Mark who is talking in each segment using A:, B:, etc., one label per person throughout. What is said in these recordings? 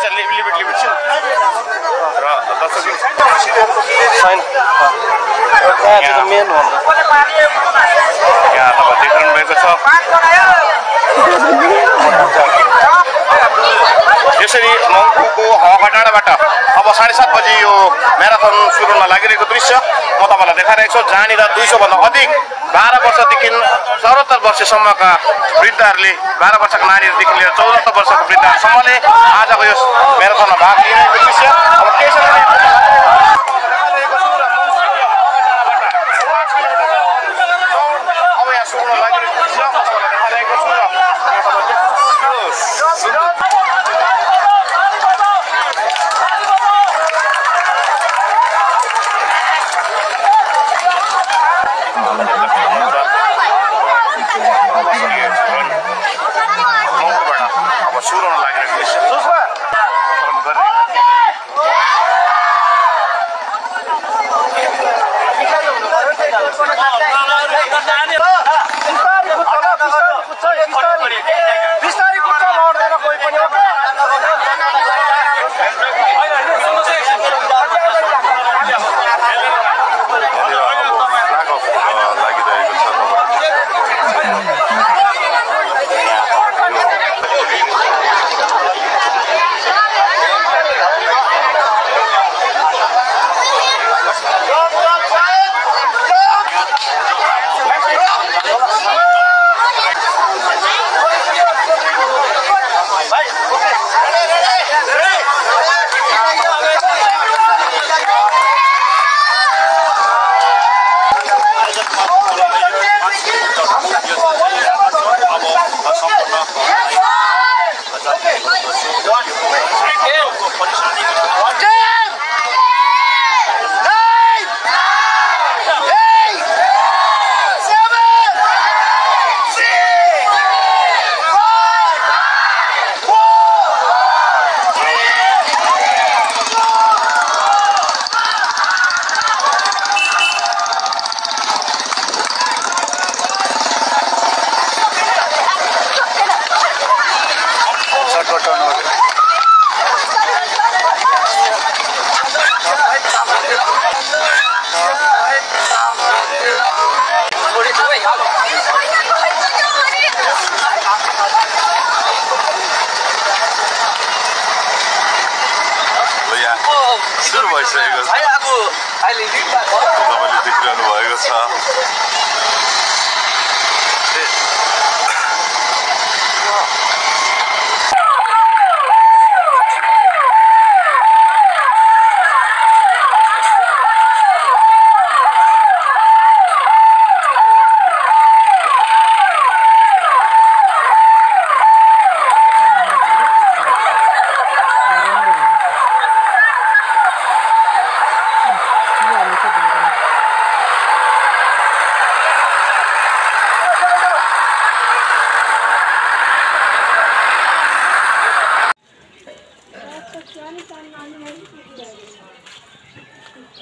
A: limit छ र दर्शकहरु छैन यहाँ मेन हो यहाँ तपाईं देखिरहनु भएको छ यसरी मङ्पुको हवाडाँडाबाट अब 7:30 बजे यो म्याराथन सुरु हुन लागिरहेको दृश्य म तपाईलाई देखाइरहेको छु जहाँनिर 200 भन्दा अधिक 12 वर्षदेखि 74 वर्षसम्मका वृद्धहरूले 12 वर्षका नानीहरूदेखि लिएर 74 वर्षका वृद्धसम्मले आजको यस म्याराथनमा भाग लिएको दृश्य अब त्यसैले अब यहाँ सुरु हुन लागिरहेको दृश्य म तपाईलाई देखाइरहेको छु र सुरु हुन लागिरहेको दृश्य सुरु भइसकेको छ अहिले तपाईले देखिरहनु भएको छ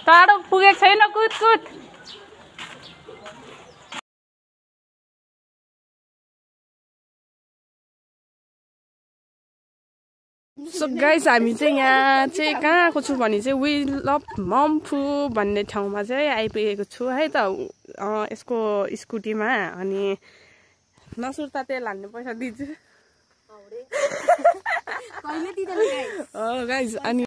B: टाढो पुगेको छैन कुद
C: सो गाइस हामी चाहिँ यहाँ चाहिँ कहाँ आएको छु भने चाहिँ वी लभ मम्फू भन्ने ठाउँमा चाहिँ आइपुगेको छु है त यसको स्कुटीमा अनि नसुर्ता तेल हान्ने पैसा दिन्छु गाइस अनि